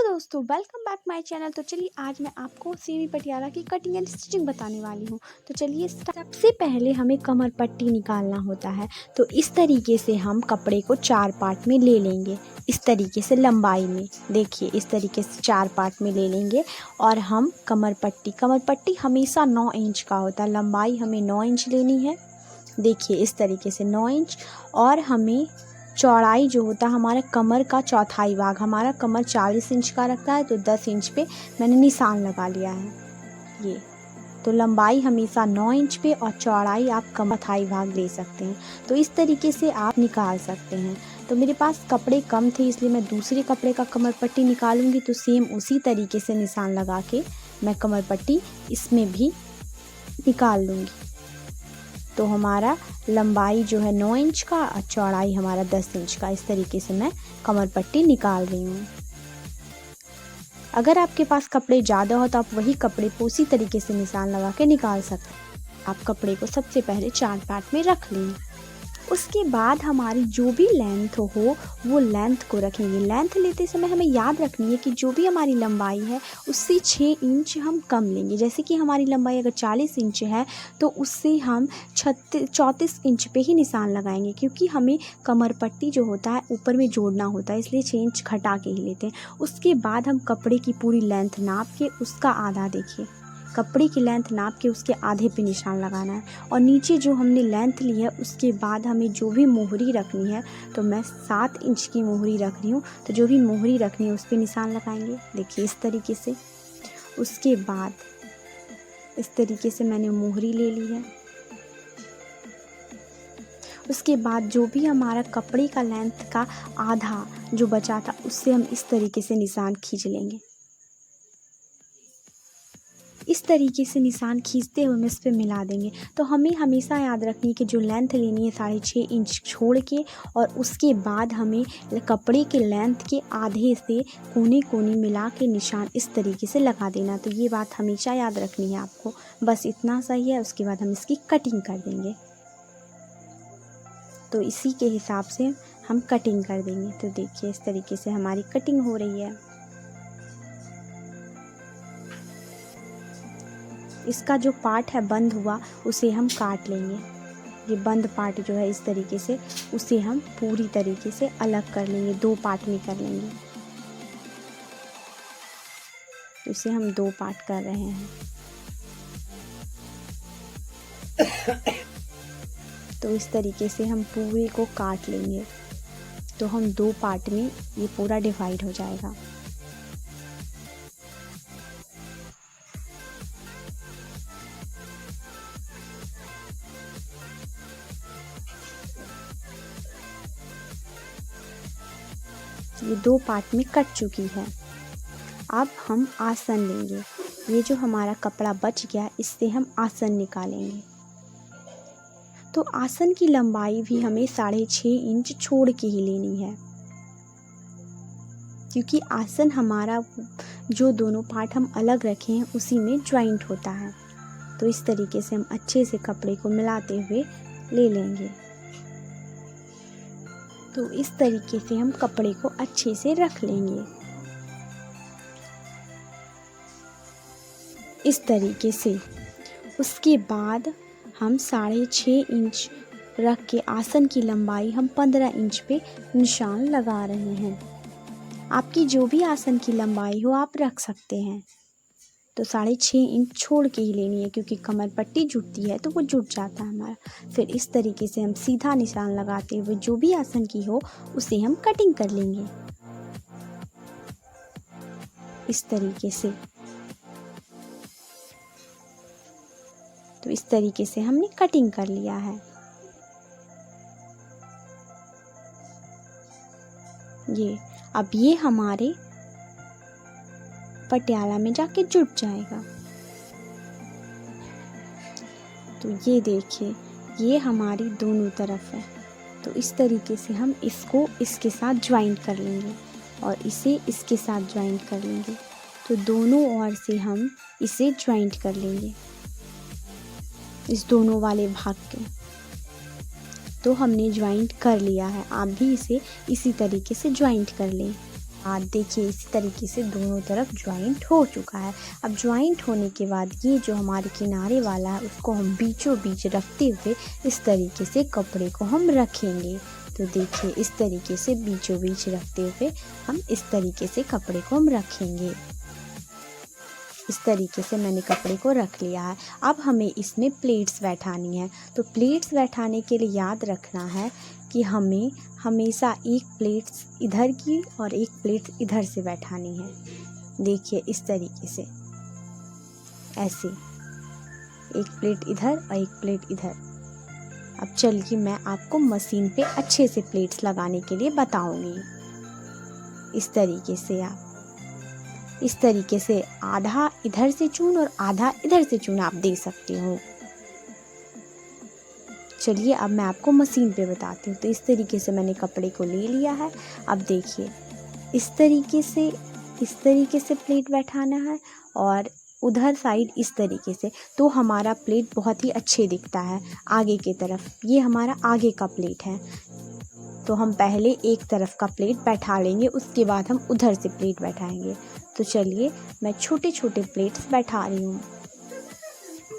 दोस्तों, welcome back my channel. तो चलिए आज मैं आपको सेमी पटियाला की कटिंग एंड स्टिचिंग बताने वाली हूँ। तो चलिए सबसे पहले हमें कमर पट्टी निकालना होता है। तो इस तरीके से हम कपड़े को 4 पार्ट में ले लेंगे। इस तरीके से लंबाई में देखिए, इस तरीके से 4 पार्ट में ले लेंगे और हम कमर पट्टी हमेशा 9 इंच का होता है। लंबाई हमें 9 इंच लेनी है। देखिए इस तरीके से 9 इंच। और हमें चौड़ाई जो होता है हमारे कमर का चौथाई भाग, हमारा कमर 40 इंच का रखता है, तो 10 इंच पे मैंने निशान लगा लिया है। ये तो लंबाई हमेशा 9 इंच पे और चौड़ाई आप कमर चौथाई भाग ले सकते हैं। तो इस तरीके से आप निकाल सकते हैं। तो मेरे पास कपड़े कम थे, इसलिए मैं दूसरे कपड़े का कमर पट्टी निकालूंगी। तो सेम उसी तरीके से निशान लगा के मैं कमर पट्टी इसमें भी निकाल लूँगी। तो हमारा लंबाई जो है 9 इंच का और चौड़ाई हमारा 10 इंच का। इस तरीके से मैं कमर पट्टी निकाल रही हूँ। अगर आपके पास कपड़े ज़्यादा हो तो आप वही कपड़े को उसी तरीके से निशान लगा के निकाल सकते हैं। आप कपड़े को सबसे पहले 4 पार्ट में रख लें। उसके बाद हमारी जो भी लेंथ हो वो लेंथ को रखेंगे। लेंथ लेते समय हमें याद रखनी है कि जो भी हमारी लंबाई है उससे 6 इंच हम कम लेंगे। जैसे कि हमारी लंबाई अगर 40 इंच है तो उससे हम 34 इंच पे ही निशान लगाएंगे, क्योंकि हमें कमर पट्टी जो होता है ऊपर में जोड़ना होता है, इसलिए 6 इंच घटा के ही लेते हैं। उसके बाद हम कपड़े की पूरी लेंथ नाप के उसका आधा, देखिए कपड़े की लेंथ नाप के उसके आधे पे निशान लगाना है। और नीचे जो हमने लेंथ ली है उसके बाद हमें जो भी मोहरी रखनी है, तो मैं 7 इंच की मोहरी रख रही हूँ। तो जो भी मोहरी रखनी है उस पर निशान लगाएंगे, देखिए इस तरीके से। उसके बाद इस तरीके से मैंने मोहरी ले ली है। उसके बाद जो भी हमारा कपड़े का लेंथ का आधा जो बचा था उससे हम इस तरीके से निशान खींच लेंगे। इस तरीके से निशान खींचते हुए हम इस पे मिला देंगे। तो हमें हमेशा याद रखनी है कि जो लेंथ लेनी है 6.5 इंच छोड़ के, और उसके बाद हमें कपड़े के लेंथ के आधे से कोने कोने मिला के निशान इस तरीके से लगा देना। तो ये बात हमेशा याद रखनी है आपको। बस इतना सही है। उसके बाद हम इसकी कटिंग कर देंगे। तो इसी के हिसाब से हम कटिंग कर देंगे। तो देखिए इस तरीके से हमारी कटिंग हो रही है। इसका जो पार्ट है बंद हुआ उसे हम काट लेंगे। ये बंद पार्ट जो है इस तरीके से, उसे हम पूरी तरीके से अलग कर लेंगे, 2 पार्ट में कर लेंगे। इसे हम 2 पार्ट कर रहे हैं। तो इस तरीके से हम पूरे को काट लेंगे। तो हम 2 पार्ट में ये पूरा डिवाइड हो जाएगा। ये 2 पार्ट में कट चुकी है। अब हम आसन लेंगे। ये जो हमारा कपड़ा बच गया इससे हम आसन निकालेंगे। तो आसन की लंबाई भी हमें 6.5 इंच छोड़ के ही लेनी है, क्योंकि आसन हमारा जो दोनों पार्ट हम अलग रखे हैं उसी में ज्वाइंट होता है। तो इस तरीके से हम अच्छे से कपड़े को मिलाते हुए ले लेंगे। तो इस तरीके से हम कपड़े को अच्छे से रख लेंगे। इस तरीके से उसके बाद हम 6.5 इंच रख के आसन की लंबाई हम 15 इंच पे निशान लगा रहे हैं। आपकी जो भी आसन की लंबाई हो आप रख सकते हैं। तो 6.5 इंच छोड़ के ही लेनी है, क्योंकि कमर पट्टी जुटती है तो वो जुट जाता है हमारा। फिर इस तरीके से हम सीधा निशान लगाते हुए जो भी आसन की हो उसे हम कटिंग कर लेंगे इस तरीके से। तो इस तरीके से हमने कटिंग कर लिया है। अब ये हमारे पटियाला में जाके जुट जाएगा। तो ये देखिए ये हमारी दोनों तरफ है। तो इस तरीके से हम इसको इसके साथ ज्वाइंट कर लेंगे और इसे इसके साथ ज्वाइंट कर लेंगे। तो दोनों ओर से हम इसे ज्वाइंट कर लेंगे, इस दोनों वाले भाग के। तो हमने ज्वाइंट कर लिया है। आप भी इसे इसी तरीके से ज्वाइंट कर लें। देखिए इसी तरीके से दोनों तरफ ज्वाइंट हो चुका है। अब ज्वाइंट होने के बाद ये जो हमारे किनारे वाला है उसको हम बीचों बीच रखते हुए इस तरीके से कपड़े को हम रखेंगे। तो देखिए इस तरीके से बीचों बीच रखते हुए हम इस तरीके से कपड़े को हम रखेंगे। इस तरीके से मैंने कपड़े को रख लिया है। अब हमें इसमें प्लेट्स बैठानी है। तो प्लेट्स बैठाने के लिए याद रखना है कि हमें हमेशा एक प्लेट्स इधर की और एक प्लेट इधर से बैठानी है। देखिए इस तरीके से, ऐसे एक प्लेट इधर और एक प्लेट इधर। अब चलिए मैं आपको मशीन पे अच्छे से प्लेट्स लगाने के लिए बताऊंगी। इस तरीके से आप इस तरीके से आधा इधर से चून और आधा इधर से चून आप दे सकते हो। चलिए अब मैं आपको मशीन पे बताती हूँ। तो इस तरीके से मैंने कपड़े को ले लिया है। अब देखिए इस तरीके से प्लेट बैठाना है और उधर साइड इस तरीके से। तो हमारा प्लेट बहुत ही अच्छे दिखता है आगे की तरफ। ये हमारा आगे का प्लेट है। तो हम पहले एक तरफ का प्लेट बैठा लेंगे, उसके बाद हम उधर से प्लेट बैठाएंगे। तो चलिए मैं छोटे छोटे प्लेट्स बैठा रही हूँ,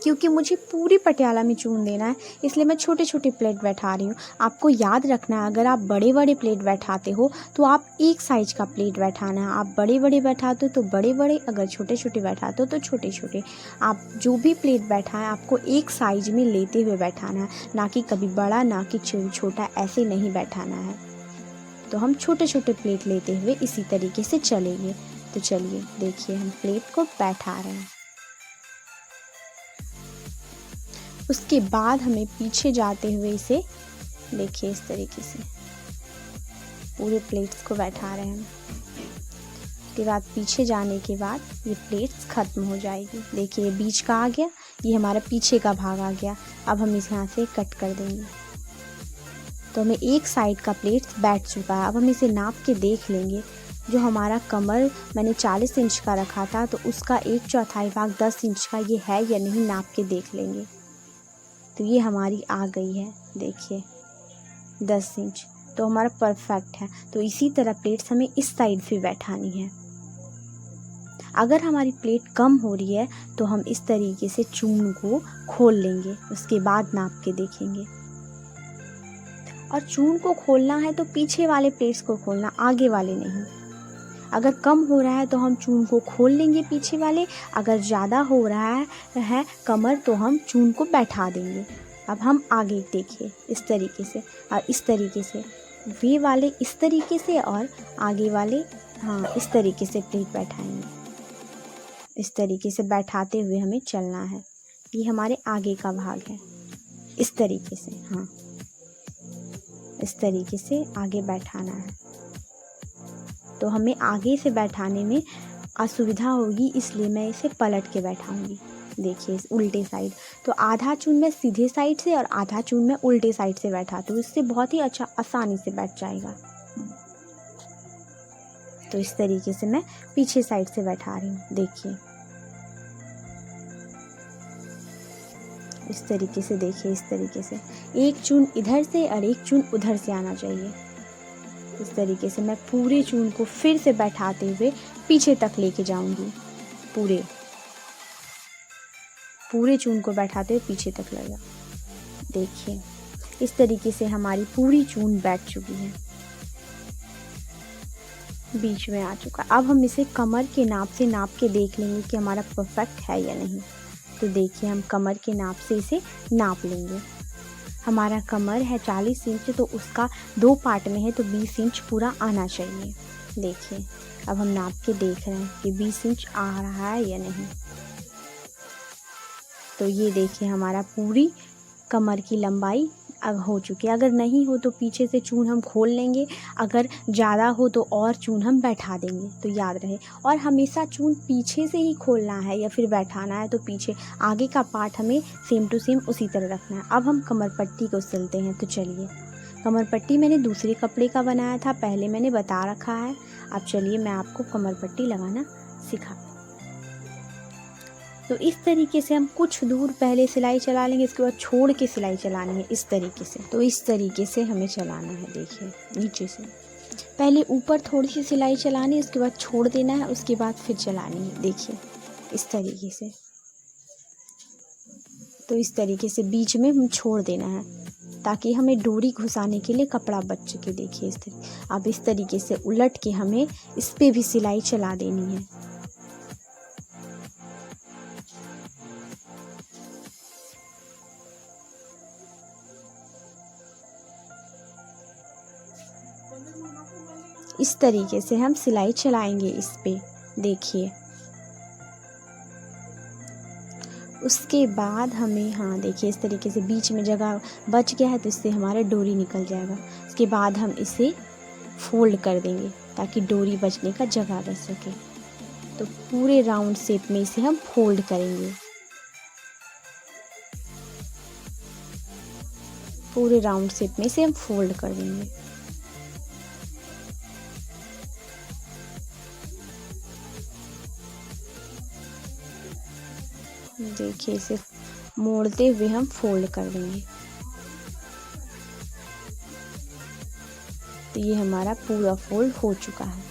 क्योंकि मुझे पूरी पटियाला में चून देना है, इसलिए मैं छोटे छोटे प्लेट बैठा रही हूँ। आपको याद रखना है अगर आप बड़े बड़े प्लेट बैठाते हो तो आप एक साइज का प्लेट बैठाना है। आप बड़े बड़े बैठाते हो तो बड़े बड़े, अगर छोटे छोटे बैठाते हो तो छोटे छोटे। आप जो भी प्लेट बैठाएं आपको एक साइज में लेते हुए बैठाना है, ना कि कभी बड़ा ना कि छोटा, ऐसे नहीं बैठाना है। तो हम छोटे छोटे प्लेट लेते हुए इसी तरीके से चलेंगे। तो चलिए देखिए हम प्लेट को बैठा रहे हैं। उसके बाद हमें पीछे जाते हुए इसे देखिए इस तरीके से पूरे प्लेट्स को बैठा रहे हैं। उसके बाद पीछे जाने के बाद ये प्लेट्स ख़त्म हो जाएगी। देखिए ये बीच का आ गया, ये हमारा पीछे का भाग आ गया। अब हम इस यहाँ से कट कर देंगे। तो हमें एक साइड का प्लेट्स बैठ चुका है। अब हम इसे नाप के देख लेंगे। जो हमारा कमर मैंने 40 इंच का रखा था, तो उसका 1/4 भाग 10 इंच का ये है या नहीं, नाप के देख लेंगे। तो ये हमारी आ गई है, देखिए 10 इंच। तो हमारा परफेक्ट है। तो इसी तरह प्लेट्स हमें इस साइड से बैठानी है। अगर हमारी प्लेट कम हो रही है तो हम इस तरीके से चून को खोल लेंगे, उसके बाद नाप के देखेंगे। और चून को खोलना है तो पीछे वाले प्लेट्स को खोलना, आगे वाले नहीं। अगर कम हो रहा है तो हम चून को खोल लेंगे पीछे वाले, अगर ज़्यादा हो रहा है कमर तो हम चून को बैठा देंगे। अब हम आगे देखिए इस तरीके से और इस तरीके से, वे वाले इस तरीके से और आगे वाले इस तरीके से प्लेट बैठाएंगे। इस तरीके से बैठाते हुए हमें चलना है। ये हमारे आगे का भाग है, इस तरीके से इस तरीके से आगे बैठाना है। तो हमें आगे से बैठाने में असुविधा होगी, इसलिए मैं इसे पलट के बैठाऊंगी। देखिए इस उल्टे साइड। तो आधा चून मैं सीधे साइड से और आधा चून मैं उल्टे साइड से बैठाती हूँ, इससे बहुत ही अच्छा आसानी से बैठ जाएगा। तो इस तरीके से मैं पीछे साइड से बैठा रही हूँ। देखिए इस तरीके से, देखिए इस तरीके से एक चून इधर से और एक चून उधर से आना चाहिए। इस तरीके से मैं पूरे चून को फिर से बैठाते हुए पीछे तक लेके जाऊंगी। पूरे चून को बैठाते हुए पीछे तक ले जाओ। देखिए इस तरीके से हमारी पूरी चून बैठ चुकी है, बीच में आ चुका। अब हम इसे कमर के नाप से नाप के देख लेंगे कि हमारा परफेक्ट है या नहीं। तो देखिए हम कमर के नाप से इसे नाप लेंगे। हमारा कमर है 40 इंच, तो उसका 2 पार्ट में है, तो 20 इंच पूरा आना चाहिए। देखिए अब हम नाप के देख रहे हैं कि 20 इंच आ रहा है या नहीं। तो ये देखिए हमारा पूरी कमर की लंबाई अब हो चुकी है। अगर नहीं हो तो पीछे से चून हम खोल लेंगे, अगर ज़्यादा हो तो और चून हम बैठा देंगे। तो याद रहे, और हमेशा चून पीछे से ही खोलना है या फिर बैठाना है तो पीछे, आगे का पार्ट हमें सेम टू सेम उसी तरह रखना है। अब हम कमर पट्टी को सिलते हैं। तो चलिए, कमर पट्टी मैंने दूसरे कपड़े का बनाया था, पहले मैंने बता रखा है। अब चलिए मैं आपको कमर पट्टी लगाना सिखा। तो इस तरीके से हम कुछ दूर पहले सिलाई चला लेंगे, इसके बाद छोड़ के सिलाई चलानी है इस तरीके से। तो इस तरीके से हमें चलाना है, देखिए नीचे से। पहले ऊपर थोड़ी सी सिलाई चलानी, उसके बाद छोड़ देना है, उसके बाद फिर चलानी है। देखिए इस तरीके से। तो इस तरीके से बीच में हम छोड़ देना है ताकि हमें डोरी घुसाने के लिए कपड़ा बच सके। देखिए इस तरीके। अब इस तरीके से उलट के हमें इस पे भी सिलाई चला देनी है। इस तरीके से हम सिलाई चलाएंगे इस पे। देखिए उसके बाद हमें, हाँ देखिए इस तरीके से बीच में जगह बच गया है तो इससे हमारा डोरी निकल जाएगा। उसके बाद हम इसे फोल्ड कर देंगे ताकि डोरी बचने का जगह बच सके। तो पूरे राउंड शेप में इसे हम फोल्ड करेंगे। पूरे राउंड शेप में इसे हम फोल्ड कर देंगे। देखिए इसे मोड़ते हुए हम फोल्ड कर देंगे। तो ये हमारा पूरा फोल्ड हो चुका है।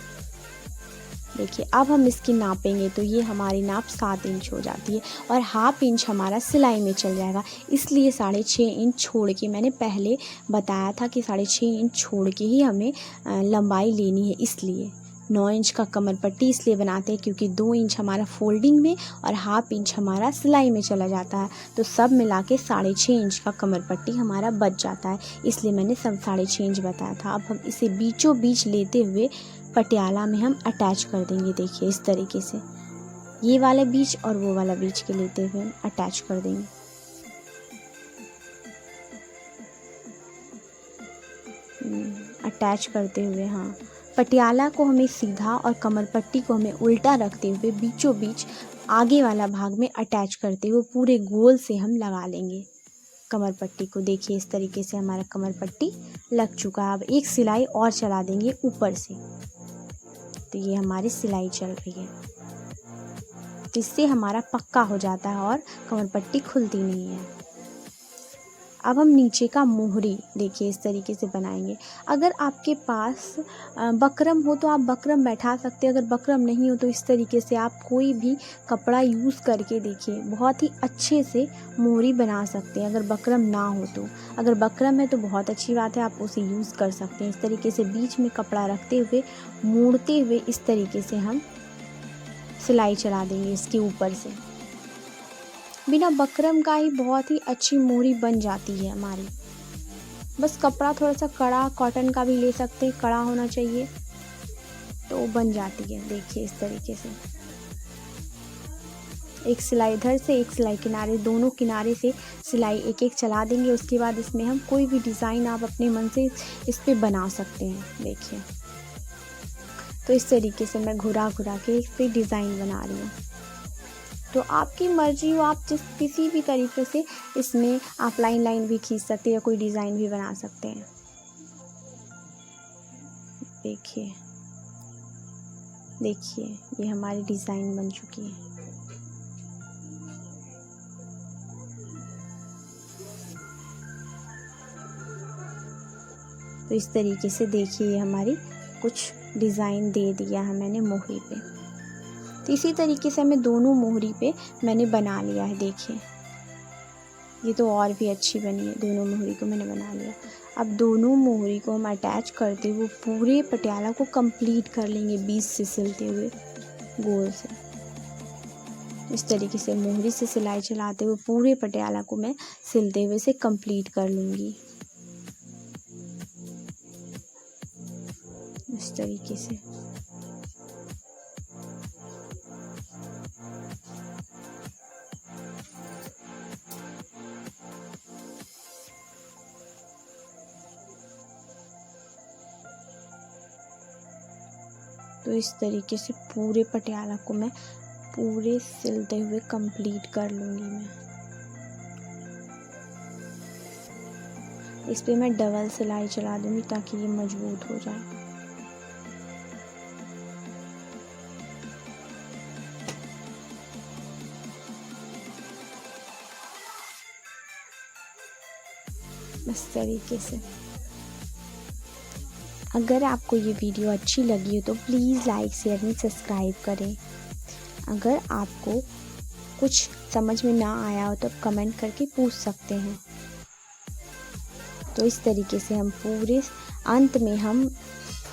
देखिए अब हम इसकी नापेंगे तो ये हमारी नाप 7 इंच हो जाती है और हाफ इंच हमारा सिलाई में चल जाएगा। इसलिए 6.5 इंच छोड़ के, मैंने पहले बताया था कि 6.5 इंच छोड़ के ही हमें लंबाई लेनी है। इसलिए 9 इंच का कमर पट्टी इसलिए बनाते हैं क्योंकि 2 इंच हमारा फोल्डिंग में और हाफ इंच हमारा सिलाई में चला जाता है। तो सब मिला के 6.5 इंच का कमर पट्टी हमारा बच जाता है। इसलिए मैंने सब 6.5 इंच बताया था। अब हम इसे बीचों बीच लेते हुए पटियाला में हम अटैच कर देंगे। देखिए इस तरीके से ये वाला बीच और वो वाला बीच के लेते हुए हम अटैच कर देंगे। अटैच करते हुए, हाँ पटियाला को हमें सीधा और कमर पट्टी को हमें उल्टा रखते हुए बीचों बीच आगे वाला भाग में अटैच करते हुए पूरे गोल से हम लगा लेंगे कमर पट्टी को। देखिए इस तरीके से हमारा कमर पट्टी लग चुका है। अब एक सिलाई और चला देंगे ऊपर से। तो ये हमारी सिलाई चल रही है, इससे हमारा पक्का हो जाता है और कमर पट्टी खुलती नहीं है। अब हम नीचे का मोहरी देखिए इस तरीके से बनाएंगे। अगर आपके पास बकरम हो तो आप बकरम बैठा सकते हैं। अगर बकरम नहीं हो तो इस तरीके से आप कोई भी कपड़ा यूज़ करके देखिए बहुत ही अच्छे से मोहरी बना सकते हैं। अगर बकरम ना हो तो, अगर बकरम है तो बहुत अच्छी बात है, आप उसे यूज़ कर सकते हैं। इस तरीके से बीच में कपड़ा रखते हुए मोड़ते हुए इस तरीके से हम सिलाई चला देंगे इसके ऊपर से। बिना बकरम का ही बहुत ही अच्छी मोहरी बन जाती है हमारी। बस कपड़ा थोड़ा सा कड़ा, कॉटन का भी ले सकते हैं, कड़ा होना चाहिए तो बन जाती है। देखिए इस तरीके से एक सिलाई इधर से, एक सिलाई किनारे, दोनों किनारे से सिलाई एक एक चला देंगे। उसके बाद इसमें हम कोई भी डिज़ाइन आप अपने मन से इस पे बना सकते हैं। देखिए तो इस तरीके से मैं घुरा घुरा के इस पे डिज़ाइन बना रही हूँ। तो आपकी मर्जी हो, आप किसी भी तरीके से इसमें आप लाइन लाइन भी खींच सकते हैं या कोई डिज़ाइन भी बना सकते हैं। देखिए देखिए ये हमारी डिज़ाइन बन चुकी है। तो इस तरीके से देखिए ये हमारी कुछ डिज़ाइन दे दिया है मैंने मोहरी पे। तो इसी तरीके से हमें दोनों मोहरी पे मैंने बना लिया है। देखिए ये तो और भी अच्छी बनी है। दोनों मोहरी को मैंने बना लिया। अब दोनों मोहरी को हम अटैच करते हुए पूरे पटियाला को कंप्लीट कर लेंगे बीच से सिलते हुए गोल से। इस तरीके से मोहरी से सिलाई चलाते हुए पूरे पटियाला को मैं सिलते हुए से कंप्लीट कर लूँगी इस तरीके से। तो इस तरीके से पूरे पटियाला को मैं पूरे सिलते हुए कंप्लीट कर लूँगी मैं। इस पे मैं डबल सिलाई चला दूँगी ताकि ये मजबूत हो जाए। इस तरीके से अगर आपको ये वीडियो अच्छी लगी हो तो please like share and subscribe करें। अगर आपको कुछ समझ में ना आया हो तो कमेंट करके पूछ सकते हैं। तो इस तरीके से हम पूरे अंत में हम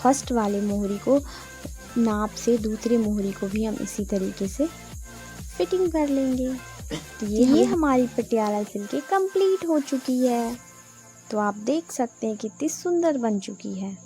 फर्स्ट वाले मोहरी को नाप से दूसरे मोहरी को भी हम इसी तरीके से फिटिंग कर लेंगे। तो ये हमारी पटियाला सिल्क कंप्लीट हो चुकी है। तो आप देख सकते हैं कितनी सुंदर बन चुकी है।